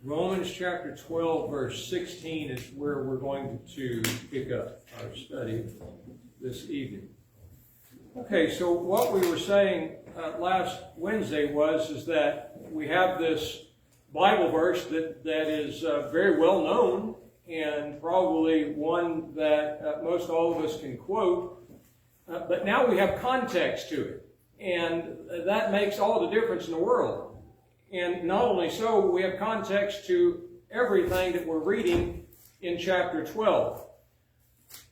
Romans chapter 12, verse 16 is where we're going to pick up our study this evening. Okay, so what we were saying last Wednesday is that we have this Bible verse that is very well known and probably one that most all of us can quote, but now we have context to it, and that makes all the difference in the world. And not only so, we have context to everything that we're reading in chapter 12.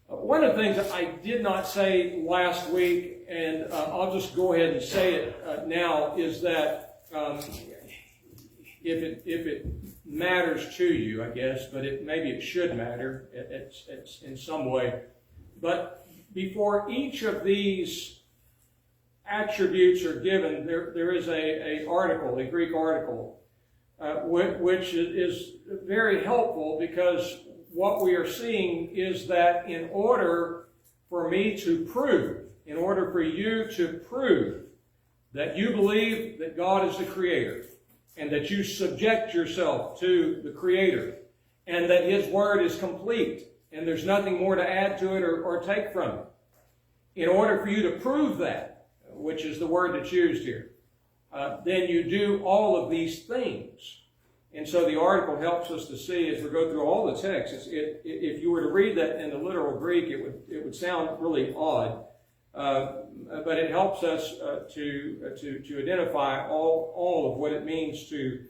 One of the things that I did not say last week, and I'll just go ahead and say it now, is that if it matters to you, I guess, but maybe it should matter it's in some way. But before each of these attributes are given, there is a Greek article, which is very helpful, because what we are seeing is that in order for me to prove, in order for you to prove that you believe that God is the Creator, and that you subject yourself to the Creator, and that His Word is complete, and there's nothing more to add to it or take from it, in order for you to prove that, which is the word that's used here, then you do all of these things. And so the article helps us to see, as we go through all the texts, if you were to read that in the literal Greek, it would sound really odd, but it helps us to identify all of what it means to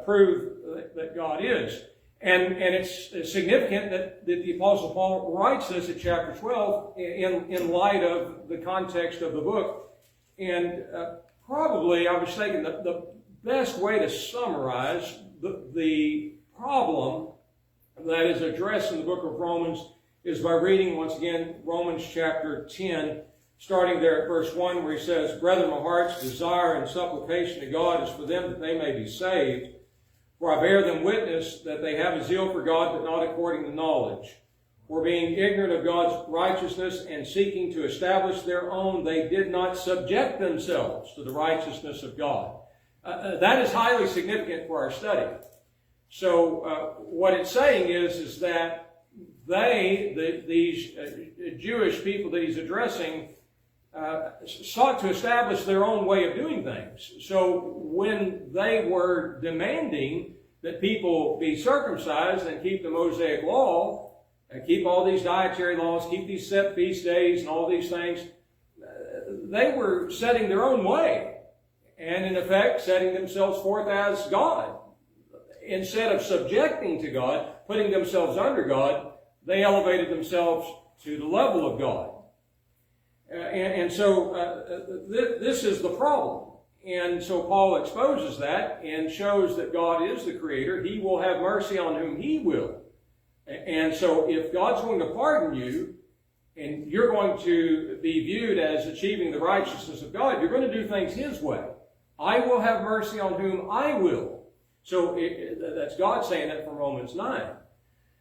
prove that God is. And it's significant that the Apostle Paul writes this at chapter 12 in light of the context of the book. And probably, I was thinking, the best way to summarize the problem that is addressed in the book of Romans is by reading, once again, Romans chapter 10, starting there at verse 1, where he says, "Brethren, my heart's desire and supplication to God is for them that they may be saved. For I bear them witness that they have a zeal for God, but not according to knowledge. For being ignorant of God's righteousness and seeking to establish their own, they did not subject themselves to the righteousness of God." That is highly significant for our study. So what it's saying is that these Jewish people that he's addressing, sought to establish their own way of doing things. So when they were demanding that people be circumcised and keep the Mosaic law, keep all these dietary laws, keep these set feast days and all these things, they were setting their own way, and in effect setting themselves forth as God. Instead of subjecting to God, putting themselves under God, they elevated themselves to the level of God. This is the problem. And so Paul exposes that and shows that God is the Creator. He will have mercy on whom He will. And so if God's going to pardon you, and you're going to be viewed as achieving the righteousness of God, you're going to do things His way. I will have mercy on whom I will. So that's God saying that from Romans 9.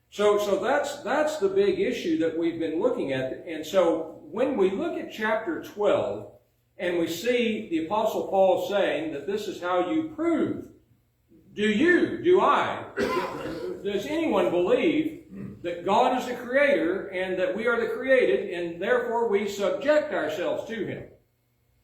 So that's the big issue that we've been looking at. And so when we look at chapter 12, and we see the Apostle Paul saying that this is how you prove, do I, does anyone believe that God is the Creator and that we are the created, and therefore we subject ourselves to Him?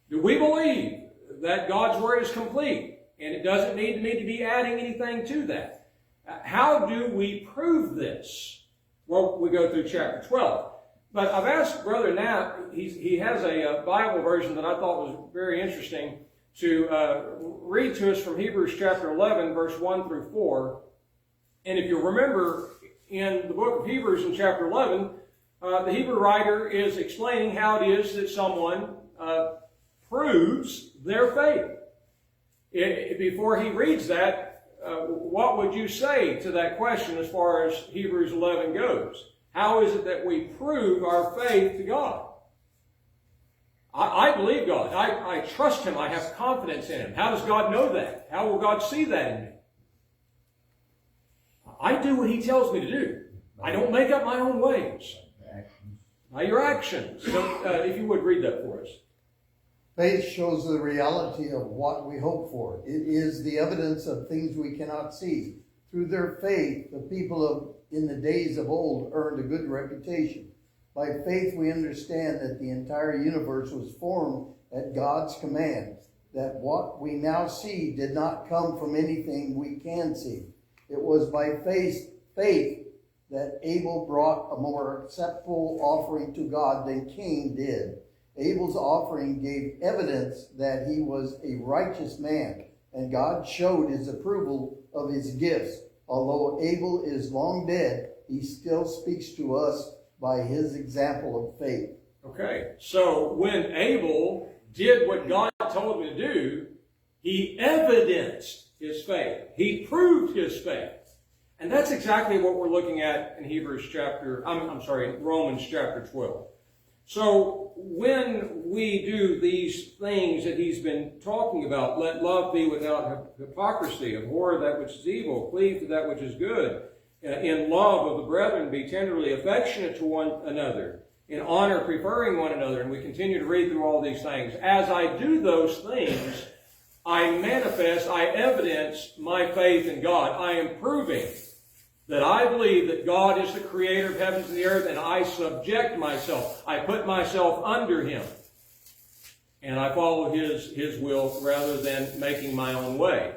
Do we believe that God's Word is complete and it doesn't need me to be adding anything to that? How do we prove this? Well, we go through chapter 12. But I've asked Brother Knapp, he has a Bible version that I thought was very interesting, to read to us from Hebrews chapter 11, verse 1 through 4. And if you remember, in the book of Hebrews in chapter 11, the Hebrew writer is explaining how it is that someone proves their faith. Before he reads that, what would you say to that question as far as Hebrews 11 goes? How is it that we prove our faith to God? I believe God. I trust Him. I have confidence in Him. How does God know that? How will God see that in me? I do what He tells me to do. I don't make up my own ways. By your actions. So, if you would read that for us. Faith shows the reality of what we hope for. It is the evidence of things we cannot see. Through their faith, the people in the days of old earned a good reputation. By faith, we understand that the entire universe was formed at God's command, that what we now see did not come from anything we can see. It was by faith that Abel brought a more acceptable offering to God than Cain did. Abel's offering gave evidence that he was a righteous man, and God showed his approval of his gifts. Although Abel is long dead, he still speaks to us by his example of faith. Okay, so when Abel did what God told him to do, he evidenced his faith. He proved his faith. And that's exactly what we're looking at in Romans chapter 12. So when we do these things that he's been talking about, let love be without hypocrisy, abhor that which is evil, cleave to that which is good, in love of the brethren be tenderly affectionate to one another, in honor preferring one another, and we continue to read through all these things. As I do those things, I evidence my faith in God. I am proving that I believe that God is the creator of heavens and the earth, and I subject myself. I put myself under him, and I follow his will rather than making my own way.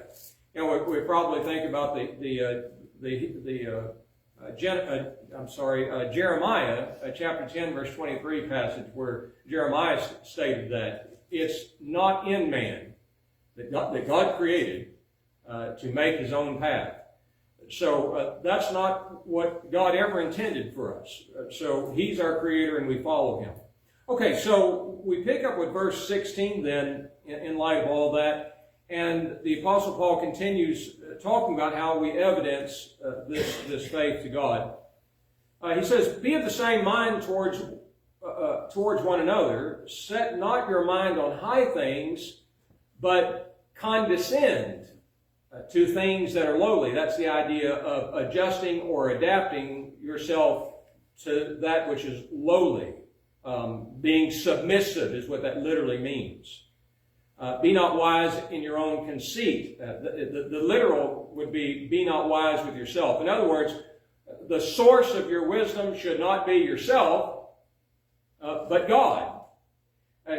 You know, we probably think about Jeremiah chapter 10 verse 23 passage, where Jeremiah stated that it's not in man that God created to make his own path. So that's not what God ever intended for us. So he's our creator and we follow him. Okay, so we pick up with verse 16 then, in light of all that, and the Apostle Paul continues talking about how we evidence this faith to God. He says, be of the same mind towards one another. Set not your mind on high things, but condescend to things that are lowly. That's the idea of adjusting or adapting yourself to that which is lowly. Being submissive is what that literally means. Be not wise in your own conceit. The literal would be not wise with yourself. In other words, the source of your wisdom should not be yourself, but God.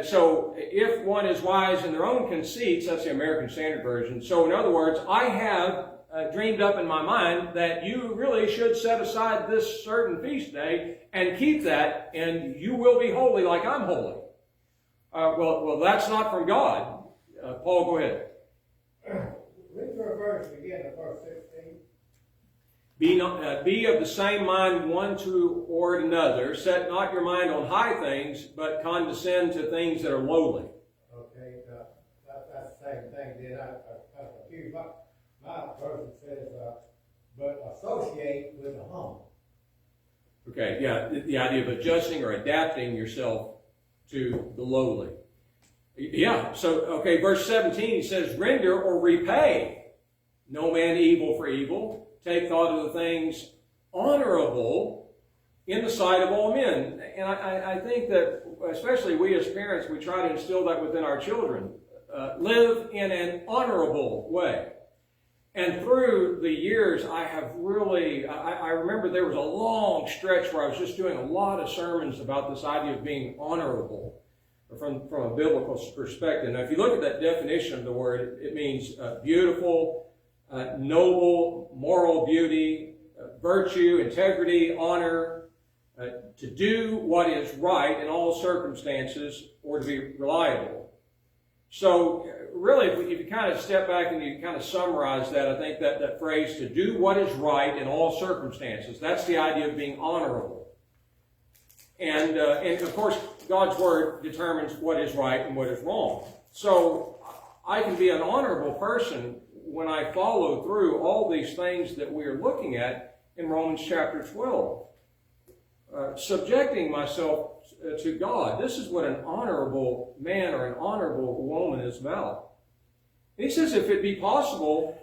So if one is wise in their own conceits, that's the American Standard Version. So in other words, I have dreamed up in my mind that you really should set aside this certain feast day and keep that, and you will be holy like I'm holy. Well, that's not from God. Paul, go ahead. Read your verse again, verse 16. Be of the same mind one toward another. Set not your mind on high things, but condescend to things that are lowly. Okay, that's the same thing. Then I'm confused. My version says, but associate with the humble. Okay, yeah, the idea of adjusting or adapting yourself to the lowly. Yeah, so, okay, verse 17, he says, render or repay no man evil for evil. Take thought of the things honorable in the sight of all men. And I think that, especially we as parents, we try to instill that within our children. Live in an honorable way. And through the years, I have really, I remember there was a long stretch where I was just doing a lot of sermons about this idea of being honorable from a biblical perspective. Now, if you look at that definition of the word, it means beautiful, noble, moral beauty, virtue, integrity, honor, to do what is right in all circumstances, or to be reliable. So really, if you kind of step back and you kind of summarize that, I think that phrase, to do what is right in all circumstances, that's the idea of being honorable. And of course, God's Word determines what is right and what is wrong. So I can be an honorable person when I follow through all these things that we are looking at in Romans chapter 12. Subjecting myself to God. This is what an honorable man or an honorable woman is about. He says, if it be possible,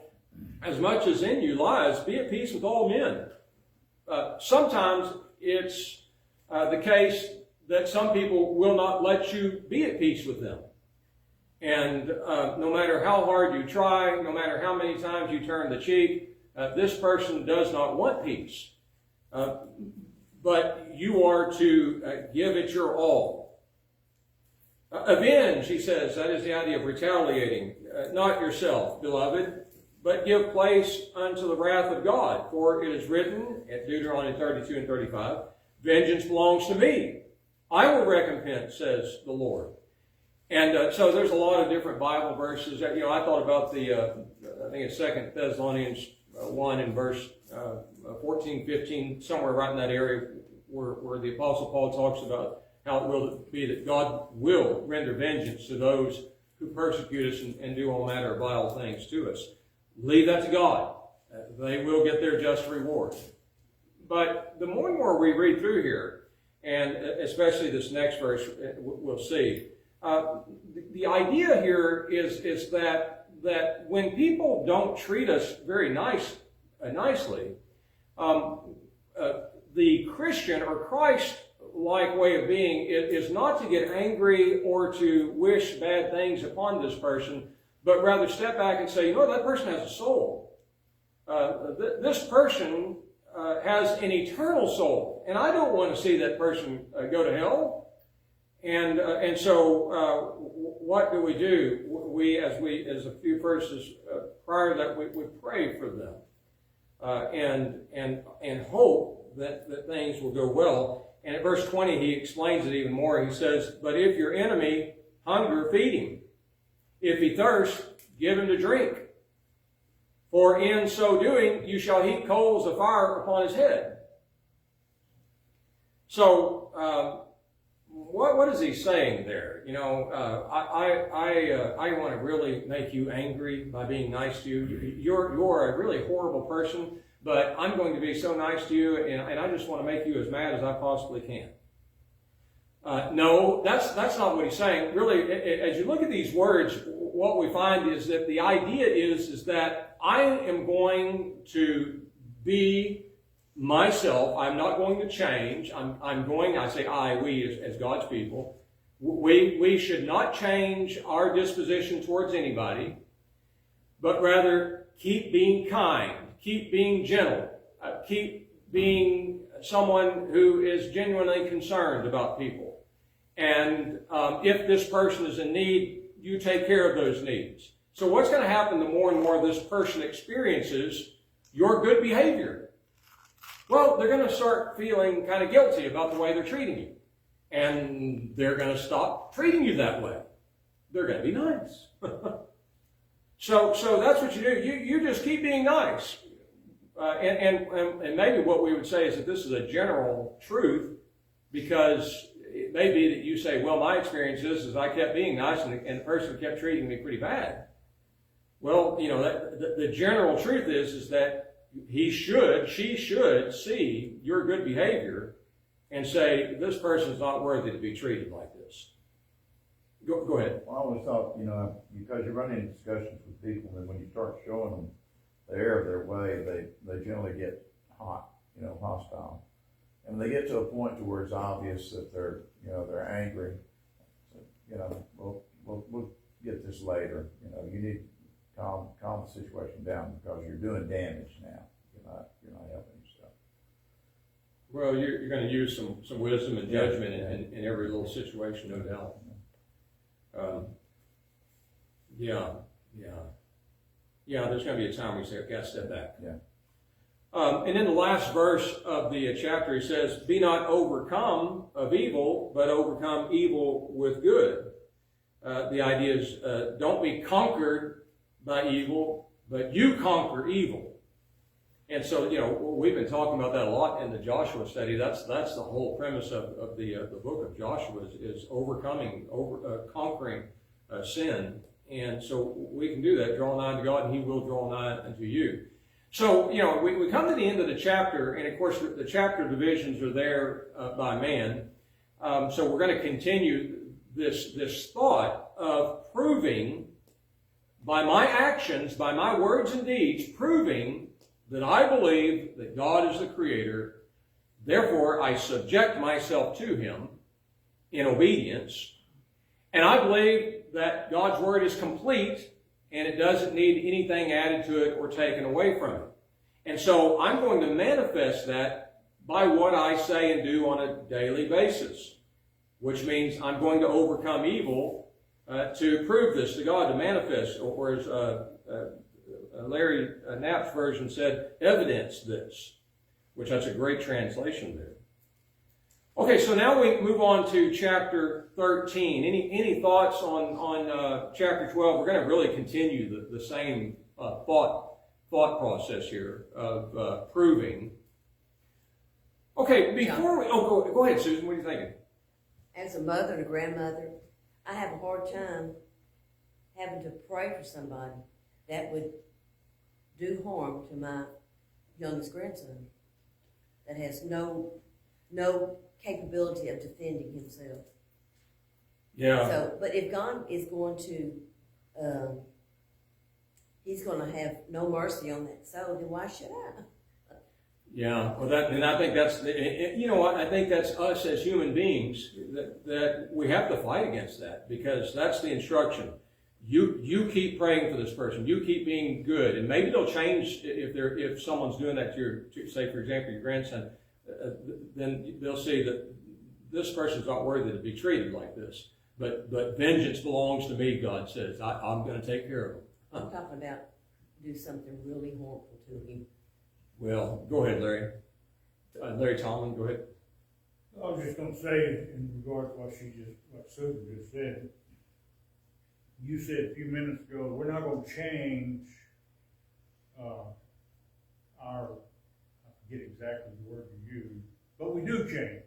as much as in you lies, be at peace with all men. Sometimes it's the case that some people will not let you be at peace with them. And no matter how hard you try, no matter how many times you turn the cheek, this person does not want peace. But you are to give it your all. Avenge, he says, that is the idea of retaliating. Not yourself, beloved, but give place unto the wrath of God. For it is written, at Deuteronomy 32 and 35, vengeance belongs to me. I will recompense, says the Lord. And so there's a lot of different Bible verses. I thought about I think it's 2 Thessalonians 1 in verse 14, 15, somewhere right in that area where the Apostle Paul talks about how it will be that God will render vengeance to those who persecute us and do all manner of vile things to us. Leave that to God. They will get their just reward. But the more and more we read through here, and especially this next verse we'll see, the idea here is that when people don't treat us very nicely, the Christian or Christ-like way of being is not to get angry or to wish bad things upon this person, but rather step back and say, that person has a soul. This person has an eternal soul, and I don't want to see that person go to hell. And so what do? We, as a few verses prior to that, we pray for them and hope that things will go well. And at verse 20, he explains it even more. He says, "But if your enemy hunger, feed him. If he thirst, give him to drink. For in so doing, you shall heap coals of fire upon his head." So, what is he saying there? I want to really make you angry by being nice to you. You're a really horrible person, but I'm going to be so nice to you, and I just want to make you as mad as I possibly can. No, that's not what he's saying. Really, as you look at these words, what we find is that the idea is that I am going to be myself. I'm not going to change. I say we as God's people. We should not change our disposition towards anybody, but rather keep being kind, keep being gentle, keep being someone who is genuinely concerned about people. And if this person is in need, you take care of those needs. So what's going to happen the more and more this person experiences your good behavior? Well, they're going to start feeling kind of guilty about the way they're treating you. And they're going to stop treating you that way. They're going to be nice. So that's what you do. You just keep being nice. And maybe what we would say is that this is a general truth, because it may be that you say, well, my experience is I kept being nice and the person kept treating me pretty bad. Well, the general truth is that she should see your good behavior and say, this person's not worthy to be treated like this. Go ahead. Well, I always thought, because you're running discussions with people, and when you start showing them the error of their way, they generally get hostile. And when they get to a point to where it's obvious that they're angry, so, we'll get this later. You need to calm the situation down, because you're doing damage now. You're not helping yourself. Well, you're going to use some wisdom and judgment in every little situation, no doubt. There's going to be a time where you say, okay, I step back. Yeah. And in the last verse of the chapter, he says, "Be not overcome of evil, but overcome evil with good." The idea is, don't be conquered by evil, but you conquer evil. And so, we've been talking about that a lot in the Joshua study. That's the whole premise of the book of Joshua is conquering sin. And so we can do that. Draw nigh to God, and He will draw nigh unto you. So, we come to the end of the chapter, and of course the chapter divisions are there by man. So we're going to continue this thought of proving by my actions, by my words and deeds, proving that I believe that God is the Creator. Therefore, I subject myself to Him in obedience. And I believe that God's Word is complete and it doesn't need anything added to it or taken away from it. And so I'm going to manifest that by what I say and do on a daily basis, which means I'm going to overcome evil to prove this to God, to manifest, or as Larry Knapp's version said, evidence this, which that's a great translation there. Okay, so now we move on to chapter 13. Any thoughts on chapter 12? We're going to really continue the same thought process here of proving. Okay, before we... Oh, go ahead, Susan. What are you thinking? As a mother and a grandmother, I have a hard time having to pray for somebody that would do harm to my youngest grandson that has no capability of defending himself. Yeah. So, but if God is going to, He's going to have no mercy on that soul, then why should I? Yeah, well, and I think that's, you know what, I think that's us as human beings, that we have to fight against that, because that's the instruction. You keep praying for this person. You keep being good, and maybe they'll change if someone's doing that to say, for example, your grandson. Then they'll see that this person's not worthy to be treated like this. But vengeance belongs to me, God says. I'm going to take care of him. I'm talking about do something really harmful to him. Well, go ahead, Larry. Larry Tomlin, go ahead. I was just going to say, in regard to what Susan just said, you said a few minutes ago, we're not going to change I forget exactly the word you used, but we do change.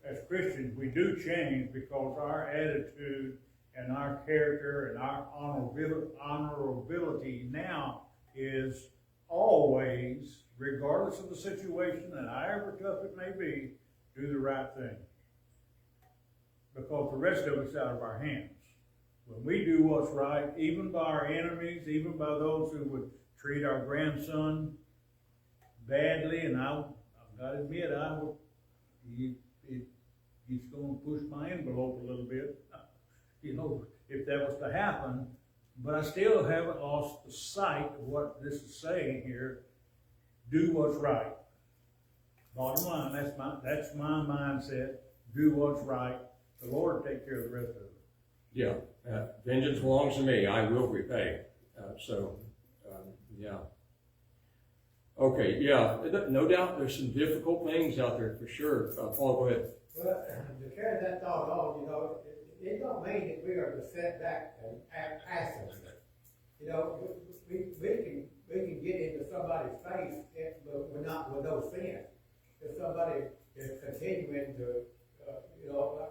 As Christians, we do change because our attitude and our character and our honorability now is always, regardless of the situation and however tough it may be, do the right thing. Because the rest of it's out of our hands. When we do what's right, even by our enemies, even by those who would treat our grandson badly, and I've got to admit, it's going to push my envelope a little bit, if that was to happen. But I still haven't lost the sight of what this is saying here. Do what's right. Bottom line, that's my mindset. Do what's right. The Lord will take care of the rest of it. Yeah, vengeance belongs to me. I will repay. Yeah. Okay, yeah, no doubt there's some difficult things out there for sure. Paul, go ahead. Well, to carry that thought on, it don't mean that we are to sit back and act passively. We can get into somebody's face, but we're not with no sin. If somebody is continuing to,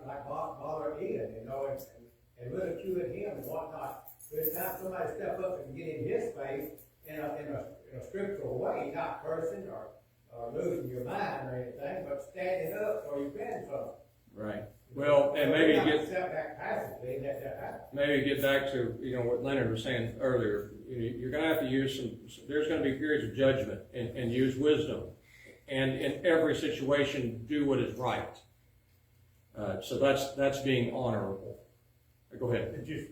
like bother Ian, and ridiculing him and whatnot, but it's time somebody step up and get in his face in a scriptural way, not cursing or losing your mind or anything, but standing up for your grandson. Right. Well, and maybe get back to what Leonard was saying earlier. You're going to have to use there's going to be periods of judgment and use wisdom, and in every situation do what is right. So that's being honorable. Go ahead. And just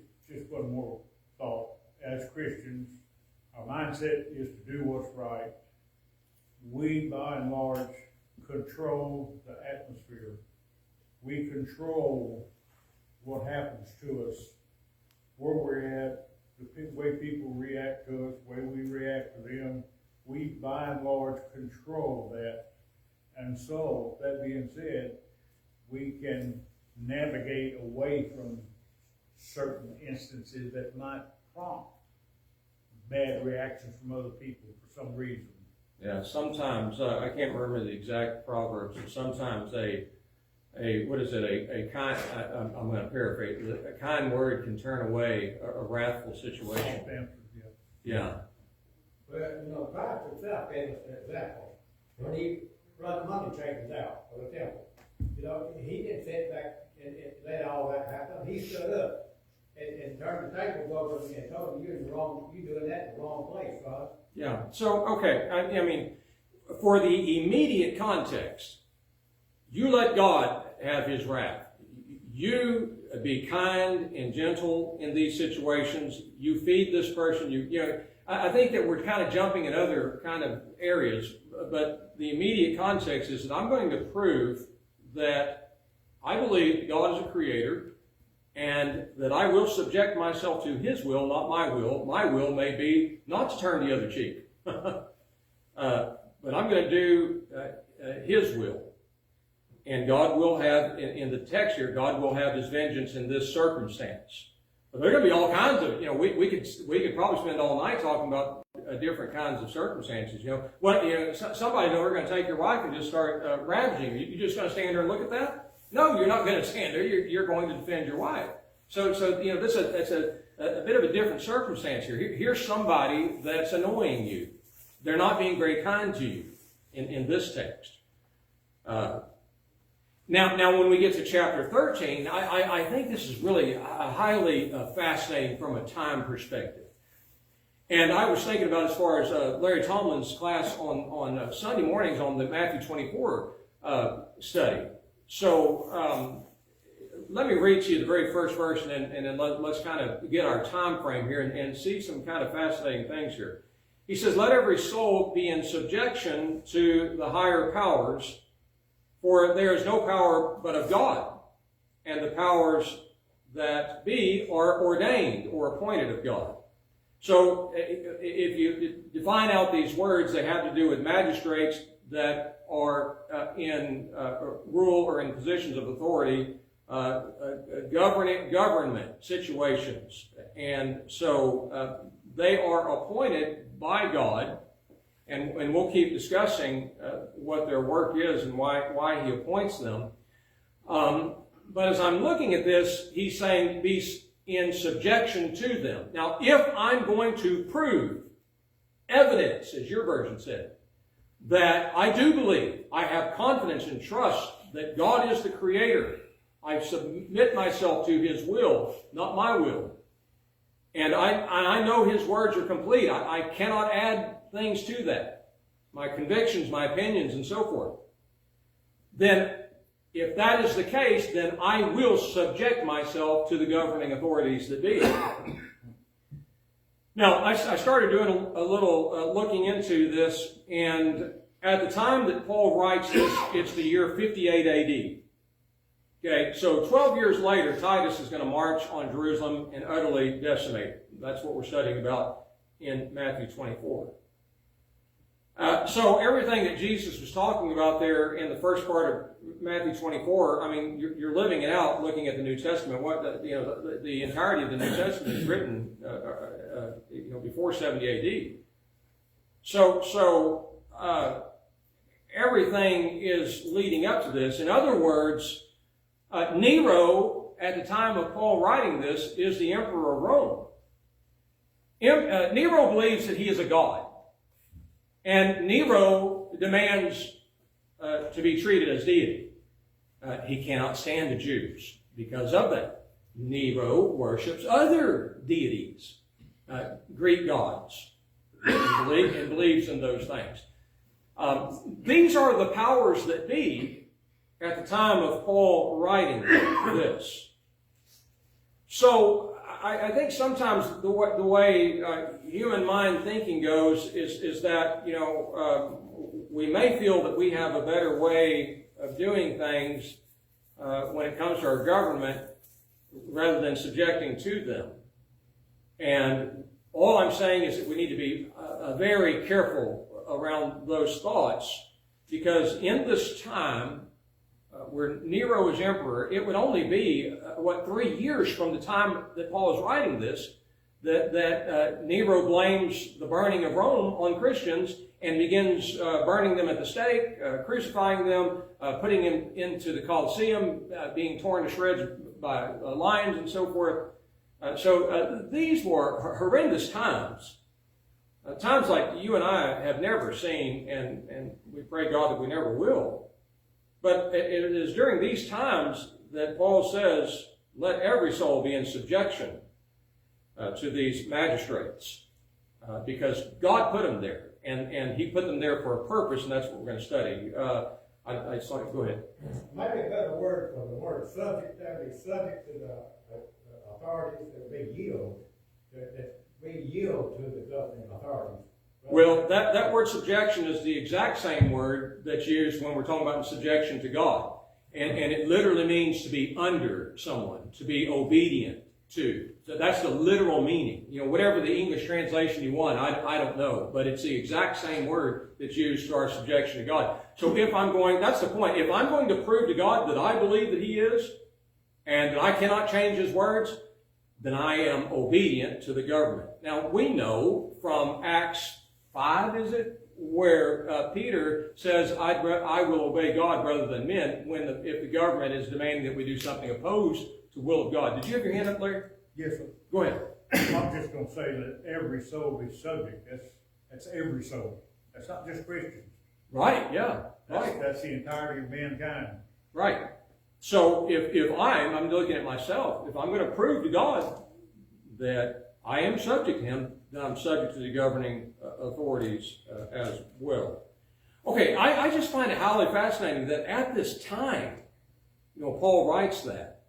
one more thought. As Christians, our mindset is to do what's right. We, by and large, control the atmosphere. We control what happens to us, where we're at, the way people react to us, the way we react to them. We, by and large, control that. And so, that being said, we can navigate away from certain instances that might prompt bad reactions from other people for some reason. Yeah, sometimes, I can't remember the exact proverbs, but sometimes I'm going to paraphrase, a kind word can turn away a wrathful situation. Yeah. Well, Christ himself gave us an example. When he brought the money changers out of the temple, he didn't sit back and let all that happen. He stood up and turned the tables over and told him, you're doing that in the wrong place, God. Yeah. So, okay, I mean, for the immediate context, you let God have his wrath. You be kind and gentle in these situations. You feed this person. I think that we're kind of jumping in other kind of areas, but the immediate context is that I'm going to prove that I believe that God is a creator and that I will subject myself to his will, not my will. My will may be not to turn the other cheek, but I'm going to do his will. And God will have, in the text here, God will have his vengeance in this circumstance. But there are going to be all kinds of, we could probably spend all night talking about different kinds of circumstances. Somebody we're going to take your wife and just start ravaging you. You're just going to stand there and look at that? No, you're not going to stand there. You're going to defend your wife. So that's a bit of a different circumstance here. Here's somebody that's annoying you. They're not being very kind to you in this text. Now, when we get to chapter 13, I think this is really highly fascinating from a time perspective. And I was thinking about as far as Larry Tomlin's class on Sunday mornings on the Matthew 24 study. So let me read to you the very first verse, and then let's kind of get our time frame here and see some kind of fascinating things here. He says, "Let every soul be in subjection to the higher powers, for there is no power but of God, and the powers that be are ordained or appointed of God." So if you define out these words, they have to do with magistrates that are in rule or in positions of authority, government situations. And so they are appointed by God. And we'll keep discussing what their work is and why he appoints them. But as I'm looking at this, he's saying be in subjection to them. Now, if I'm going to prove evidence, as your version said, that I do believe, I have confidence and trust that God is the creator, I submit myself to his will, not my will, and I know his words are complete. I cannot add things to that, my convictions, my opinions, and so forth. Then, if that is the case, then I will subject myself to the governing authorities that be. Now, I started doing a little looking into this, and at the time that Paul writes this, it's the year 58 AD. Okay, so 12 years later, Titus is going to march on Jerusalem and utterly decimate it. That's what we're studying about in Matthew 24. So everything that Jesus was talking about there in the first part of Matthew 24, I mean, you're living it out looking at the New Testament. The entirety of the New Testament is written before 70 AD. So everything is leading up to this. In other words, Nero, at the time of Paul writing this, is the emperor of Rome. Nero believes that he is a god. And Nero demands to be treated as deity. He cannot stand the Jews because of that. Nero worships other deities, Greek gods, and believes in those things. These are the powers that be at the time of Paul writing this. So I think sometimes the way human mind thinking goes is that, we may feel that we have a better way of doing things when it comes to our government rather than subjecting to them. And all I'm saying is that we need to be very careful around those thoughts, because in this time where Nero is emperor, it would only be 3 years from the time that Paul is writing this that Nero blames the burning of Rome on Christians and begins burning them at the stake, crucifying them, putting them into the Colosseum, being torn to shreds by lions and so forth. So these were horrendous times. Times like you and I have never seen, and we pray God that we never will. But it is during these times that Paul says, let every soul be in subjection to these magistrates, because God put them there, and he put them there for a purpose, and that's what we're going to study. I saw it, go ahead. Maybe a better word for the word subject, that be subject to the authorities, that we yield, that we yield to the governing authorities. Well, that word subjection is the exact same word that's used when we're talking about subjection to God. And it literally means to be under someone, to be obedient to. So that's the literal meaning. You know, whatever the English translation you want, I don't know. But it's the exact same word that's used to our subjection to God. So if I'm going, that's the point. If I'm going to prove to God that I believe that He is, and that I cannot change His words, then I am obedient to the government. Now, we know from Acts 5, is it? Where Peter says, I will obey God rather than men, if the government is demanding that we do something opposed to the will of God. Did you have your hand up, Larry? Yes, sir. Go ahead. I'm just gonna say that every soul is subject. That's every soul. That's not just Christians. Right, yeah. Right. That's the entirety of mankind. Right. So if I'm looking at myself, if I'm going to prove to God that I am subject to Him, then I'm subject to the governing authorities as well. Okay, I just find it highly fascinating that at this time, Paul writes that.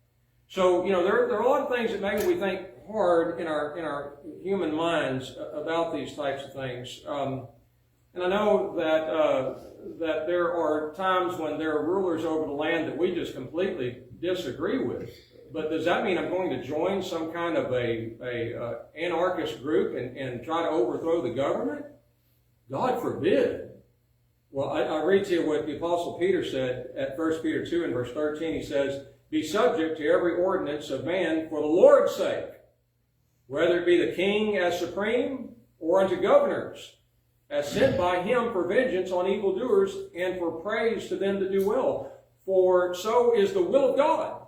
So, there are a lot of things that maybe we think hard in our human minds about these types of things. And I know that there are times when there are rulers over the land that we just completely disagree with. But does that mean I'm going to join some kind of a anarchist group and try to overthrow the government? God forbid. Well, I read to you what the Apostle Peter said at 1 Peter 2 and verse 13. He says, "Be subject to every ordinance of man for the Lord's sake, whether it be the king as supreme or unto governors, as sent by him for vengeance on evildoers and for praise to them that do well. For so is the will of God,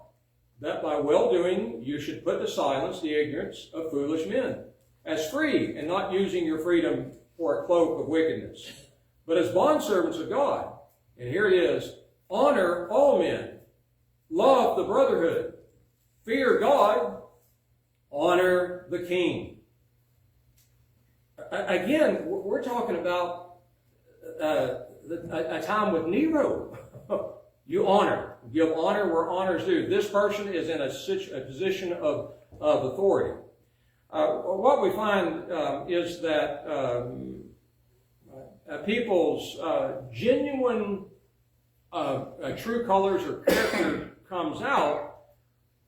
that by well-doing you should put to silence the ignorance of foolish men, as free and not using your freedom for a cloak of wickedness, but as bondservants of God." And here it is, "Honor all men, love the brotherhood, fear God, honor the king." Again, we're talking about a time with Nero. You honor. Give honor where honor is due. This person is in a position of authority. What we find is that people's genuine true colors or character comes out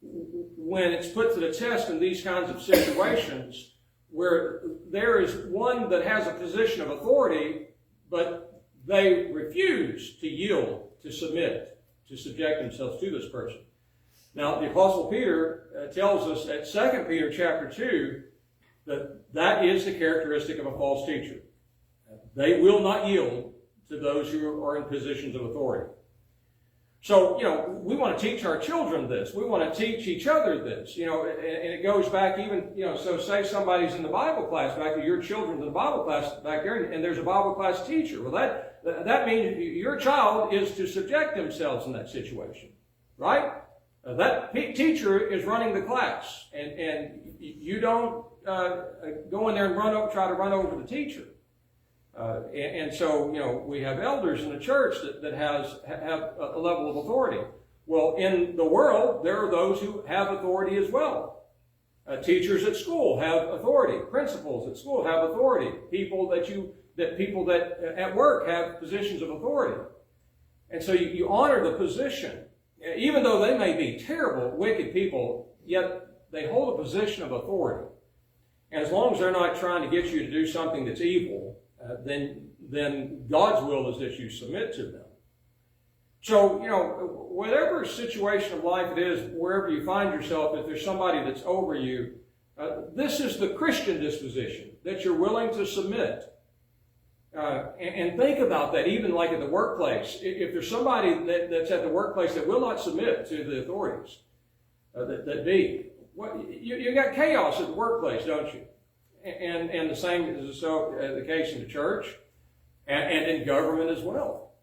when it's put to the test in these kinds of situations, where there is one that has a position of authority, but they refuse to yield, to submit, to subject themselves to this person. Now, the Apostle Peter tells us at 2 Peter chapter 2 that is the characteristic of a false teacher. They will not yield to those who are in positions of authority. So, we want to teach our children this. We want to teach each other this, and it goes back even, so say somebody's in the Bible class back there, your children's in the Bible class back there, and there's a Bible class teacher. Well, that means your child is to subject themselves in that situation, right? That teacher is running the class, and you don't go in there and try to run over the teacher. And so, we have elders in the church that have a level of authority. Well, in the world, there are those who have authority as well. Teachers at school have authority. Principals at school have authority. People that at work have positions of authority. And so you honor the position. Even though they may be terrible, wicked people, yet they hold a position of authority. And as long as they're not trying to get you to do something that's evil, then God's will is that you submit to them. So, whatever situation of life it is, wherever you find yourself, if there's somebody that's over you, this is the Christian disposition, that you're willing to submit. And think about that, even like at the workplace. If there's somebody that's at the workplace that will not submit to the authorities, you got chaos at the workplace, don't you? And the same is the case in the church and in government as well.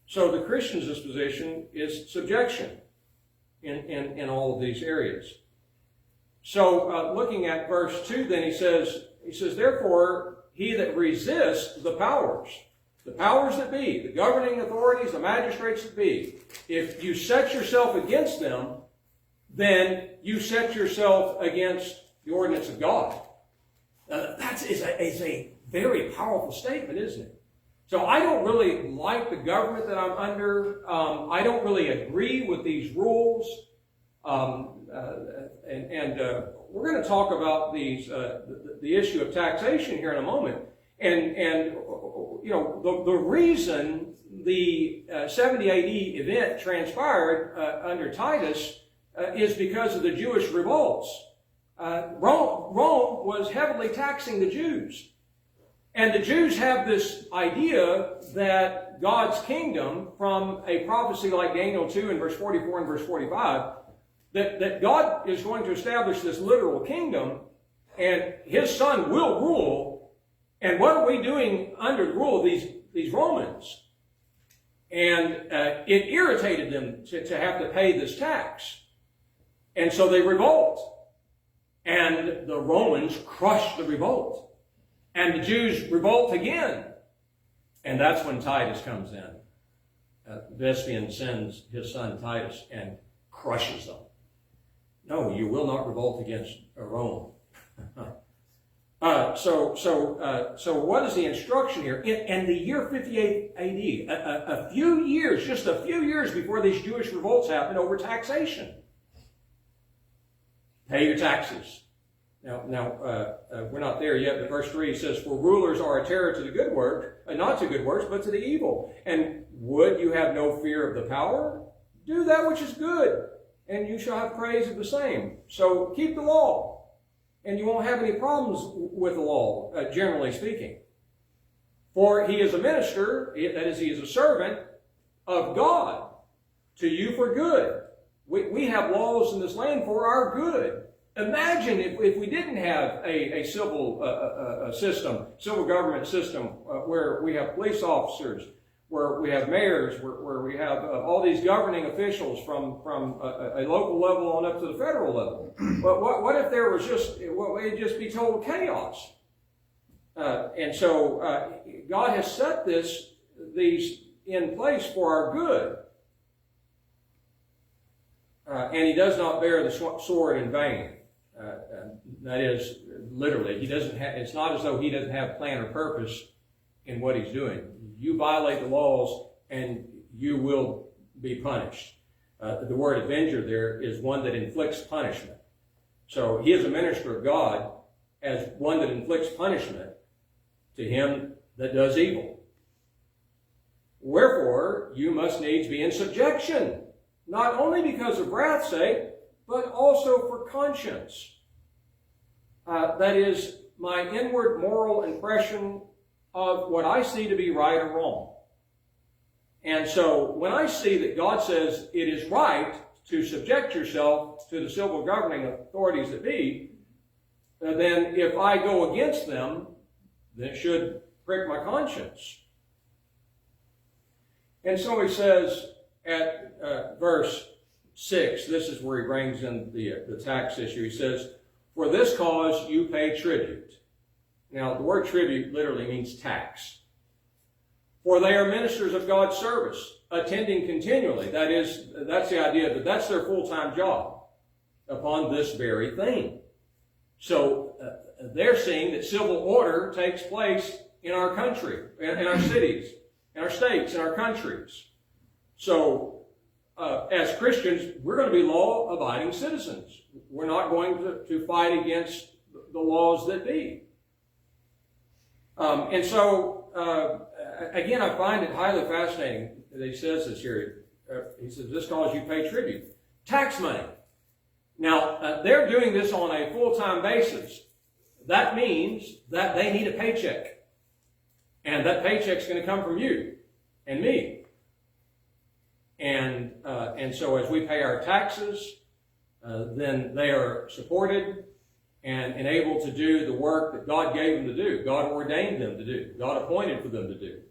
So the Christian's disposition is subjection in all of these areas. So looking at verse 2, then he says, therefore, he that resists the powers the powers that be, the governing authorities, the magistrates that be, if you set yourself against them, then you set yourself against the ordinance of God. That is a very powerful statement, isn't it? So I don't really like the government that I'm under. I don't really agree with these rules. We're going to talk about these the issue of taxation here in a moment. And you know, the reason the 70 AD event transpired under Titus is because of the Jewish revolts. Rome was heavily taxing the Jews. And the Jews have this idea that God's kingdom, from a prophecy like Daniel 2 in verse 44 and verse 45, that God is going to establish this literal kingdom, and his son will rule. And what are we doing under the rule of these Romans? And it irritated them to have to pay this tax. And so they revolt. And the Romans crush the revolt. And the Jews revolt again. And that's when Titus comes in. Vespasian sends his son Titus and crushes them. No, you will not revolt against Rome. So what is the instruction here? In the year 58 AD, just a few years before these Jewish revolts happened over taxation. Pay your taxes. Now, we're not there yet, but verse 3 says, "For rulers are a terror to the good work, not to good works, but to the evil. And would you have no fear of the power? Do that which is good, and you shall have praise of the same." So keep the law, and you won't have any problems with the law, generally speaking. For he is a minister, that is, he is a servant of God to you for good. We have laws in this land for our good. Imagine if we didn't have a civil system, civil government system, where we have police officers, where we have mayors, where we have all these governing officials from a local level on up to the federal level. But what if there was it'd just be total chaos? And so God has set these in place for our good. And he does not bear the sword in vain. That is, literally, it's not as though he doesn't have plan or purpose in what he's doing. You violate the laws and you will be punished. The word avenger there is one that inflicts punishment. So he is a minister of God as one that inflicts punishment to him that does evil. Wherefore, you must needs be in subjection, not only because of wrath's sake, but also for conscience. That is, my inward moral impression of what I see to be right or wrong. And so when I see that God says it is right to subject yourself to the civil governing authorities that be, then if I go against them, then it should prick my conscience. And so he says at verse 6, this is where he brings in the tax issue. He says, "For this cause you pay tribute." Now, the word tribute literally means tax. "For they are ministers of God's service, attending continually." That's the idea that that's their full-time job upon this very thing. So they're seeing that civil order takes place in our country, in our cities, in our states, in our countries. So as Christians, we're going to be law-abiding citizens. We're not going to fight against the laws that be. And so, again, I find it highly fascinating that he says this here. He says, "This cause you pay tribute." Tax money. Now, they're doing this on a full-time basis. That means that they need a paycheck. And that paycheck's going to come from you and me. And so as we pay our taxes, then they are supported and enabled to do the work that God gave them to do. God ordained them to do. God appointed for them to do.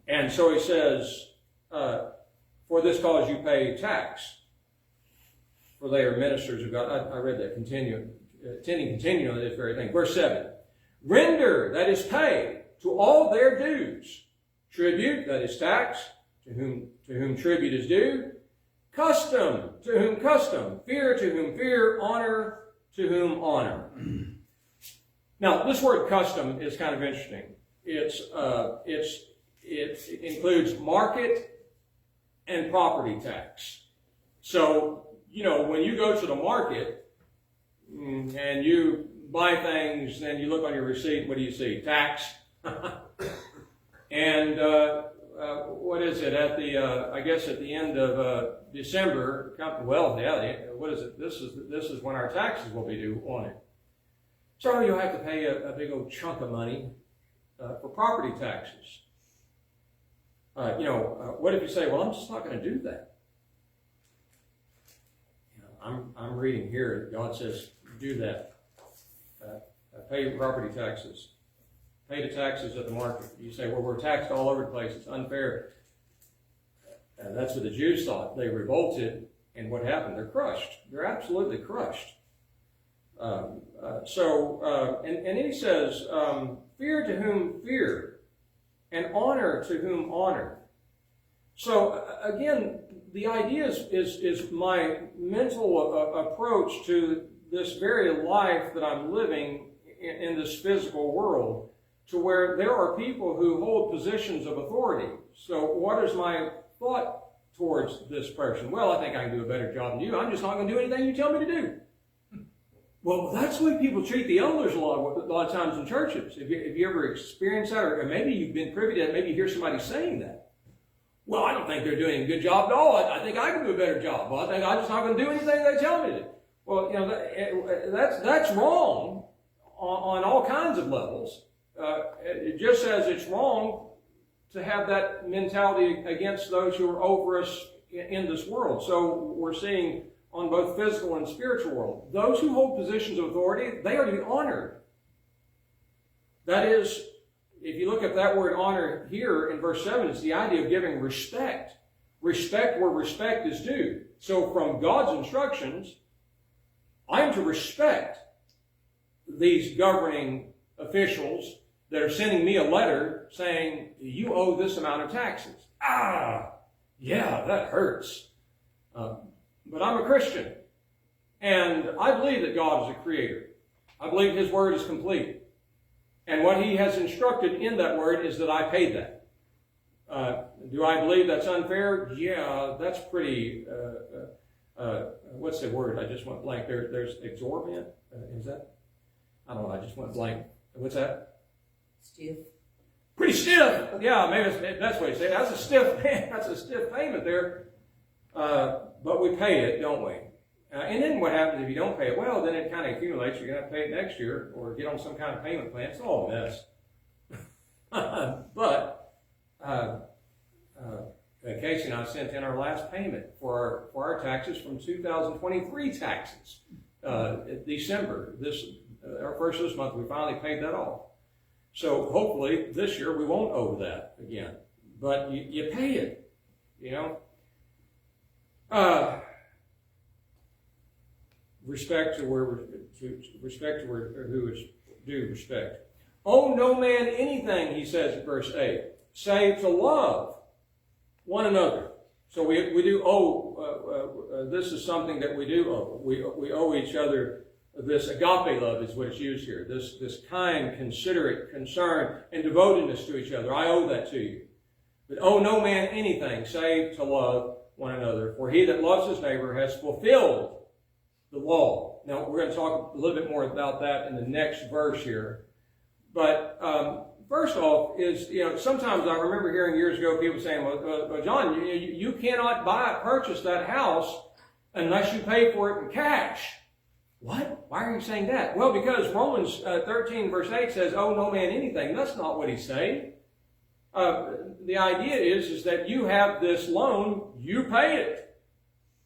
And so he says, "For this cause you pay tax, for they are ministers of God." I read that continuing on this very thing. Verse 7, "Render," that is pay, to all their dues. Tribute, that is tax, to whom tribute is due. Custom, to whom custom. Fear, to whom fear. Honor, to whom honor. Now, this word custom is kind of interesting. It includes market and property tax. So, when you go to the market and you buy things, then you look on your receipt, what do you see? Tax. And what is it? At the end of December, what is it? This is when our taxes will be due on it. So you'll have to pay a big old chunk of money for property taxes. What if you say, well, I'm just not going to do that? I'm reading here, God says, do that. Pay your property taxes. Pay the taxes at the market. You say, well, we're taxed all over the place. It's unfair. That's what the Jews thought. They revolted, and what happened? They're crushed. They're absolutely crushed. And then he says, fear to whom fear, and honor to whom honor. So again, the idea is my mental approach to this very life that I'm living in this physical world, to where there are people who hold positions of authority. So what is my thought towards this person? Well, I think I can do a better job than you. I'm just not going to do anything you tell me to do. Well, that's the way people treat the elders a lot of times in churches. If you ever experienced that, or maybe you've been privy to that, maybe you hear somebody saying that. Well, I don't think they're doing a good job at all. I think I can do a better job. Well, I think I'm just not going to do anything they tell me to do. Well, that's wrong on all kinds of levels. Just as it's wrong to have that mentality against those who are over us in this world. So we're seeing on both physical and spiritual world, those who hold positions of authority, they are to be honored. That is, if you look at that word honor here in verse 7, it's the idea of giving respect. Respect where respect is due. So from God's instructions, I am to respect these governing officials that are sending me a letter saying, you owe this amount of taxes. Yeah, that hurts. But I'm a Christian, and I believe that God is a creator. I believe His Word is complete. And what He has instructed in that Word is that I paid that. Do I believe that's unfair? Yeah, that's pretty, what's the word? I just went blank. There's exorbitant. Is that? I don't know, I just went blank. What's that? Stiff. Pretty stiff. Yeah, maybe that's what you say. That's a stiff payment there. But we pay it, don't we? And then what happens if you don't pay it? Well, then it kind of accumulates. You're going to have to pay it next year or get on some kind of payment plan. It's all a mess. But Casey and I sent in our last payment for our taxes from 2023 taxes. December, our first of this month, we finally paid that off. So hopefully this year we won't owe that again. But you pay it, Respect to who is due respect. Owe no man anything, he says in verse 8, save to love one another. So we do owe. This is something that we do owe. We owe each other. This agape love is what is used here. This kind, considerate concern and devotedness to each other. I owe that to you. But owe no man anything save to love one another. For he that loves his neighbor has fulfilled the law. Now, we're going to talk a little bit more about that in the next verse here. But first off is, sometimes I remember hearing years ago people saying, well John, you cannot purchase that house unless you pay for it in cash. What? Why are you saying that? Well, because Romans 13 verse 8 says, owe no man anything. That's not what he's saying. The idea is that you have this loan, you pay it.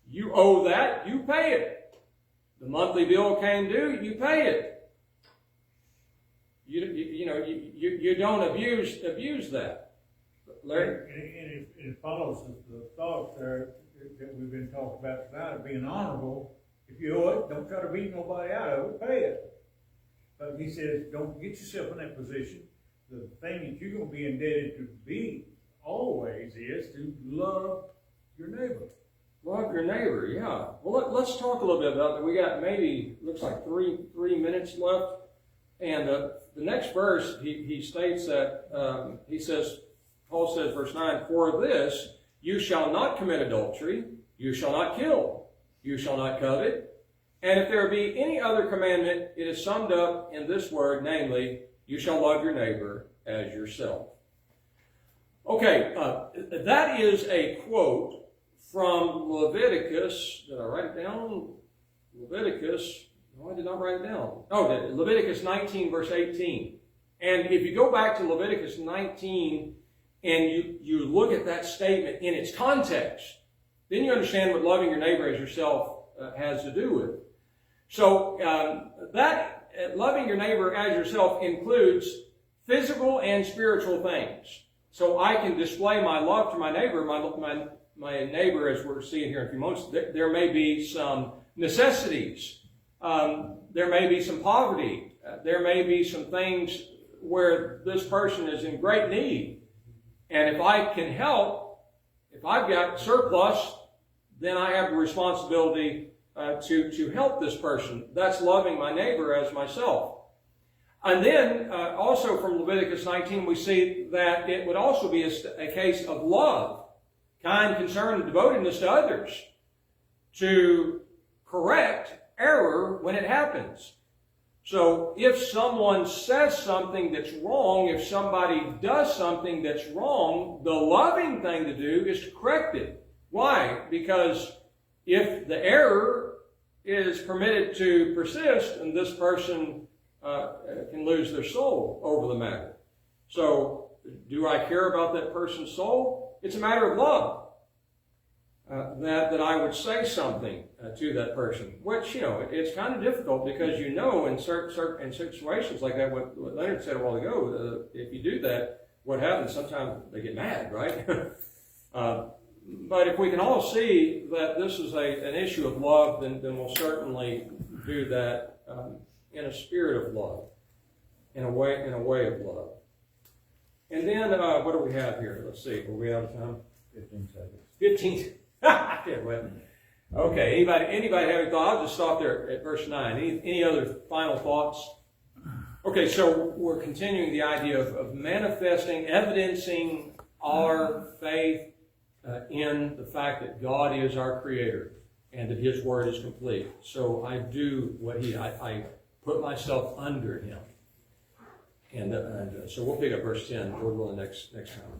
You owe that, you pay it. The monthly bill came due, you pay it. You don't abuse that. Larry? And it follows the thought there that we've been talking about tonight of being honorable. If you owe it, don't try to beat nobody out of it, pay it. But he says, don't get yourself in that position. the thing that you're gonna be indebted to be always is to love your neighbor. Love your neighbor, yeah. Well, let's talk a little bit about that. We got maybe, looks like three minutes left. And the next verse, he states that, he says, Paul says, verse 9, for this, you shall not commit adultery, you shall not kill, you shall not covet. And if there be any other commandment, it is summed up in this word, namely, you shall love your neighbor as yourself. Okay, that is a quote from Leviticus. Did I write it down? Leviticus. No, I did not write it down. Oh, Leviticus 19, verse 18. And if you go back to Leviticus 19 and you look at that statement in its context, then you understand what loving your neighbor as yourself has to do with. So that loving your neighbor as yourself includes physical and spiritual things. So I can display my love to my neighbor. My neighbor, as we're seeing here in a few moments, there may be some necessities. There may be some poverty. There may be some things where this person is in great need. And if I can help, if I've got surplus, then I have the responsibility to help this person. That's loving my neighbor as myself. And then also from Leviticus 19, we see that it would also be a case of love, kind concern, and devotedness to others, to correct error when it happens. So if someone says something that's wrong, if somebody does something that's wrong, the loving thing to do is to correct it. Why? Because if the error is permitted to persist, and this person can lose their soul over the matter. So do I care about that person's soul? It's a matter of love. That I would say something to that person, which, it's kind of difficult because in certain situations like that, what Leonard said a while ago, if you do that, what happens? Sometimes they get mad, right? But if we can all see that this is an issue of love, then we'll certainly do that in a spirit of love, in a way of love. And then what do we have here? Let's see. Are we out of time? 15 seconds. 15. Okay, anybody have any thoughts? I'll just stop there at verse 9. Any other final thoughts? Okay, so we're continuing the idea of manifesting, evidencing our faith in the fact that God is our Creator and that His Word is complete. So I do what I put myself under Him. And so we'll pick up verse 10, Lord willing, next time.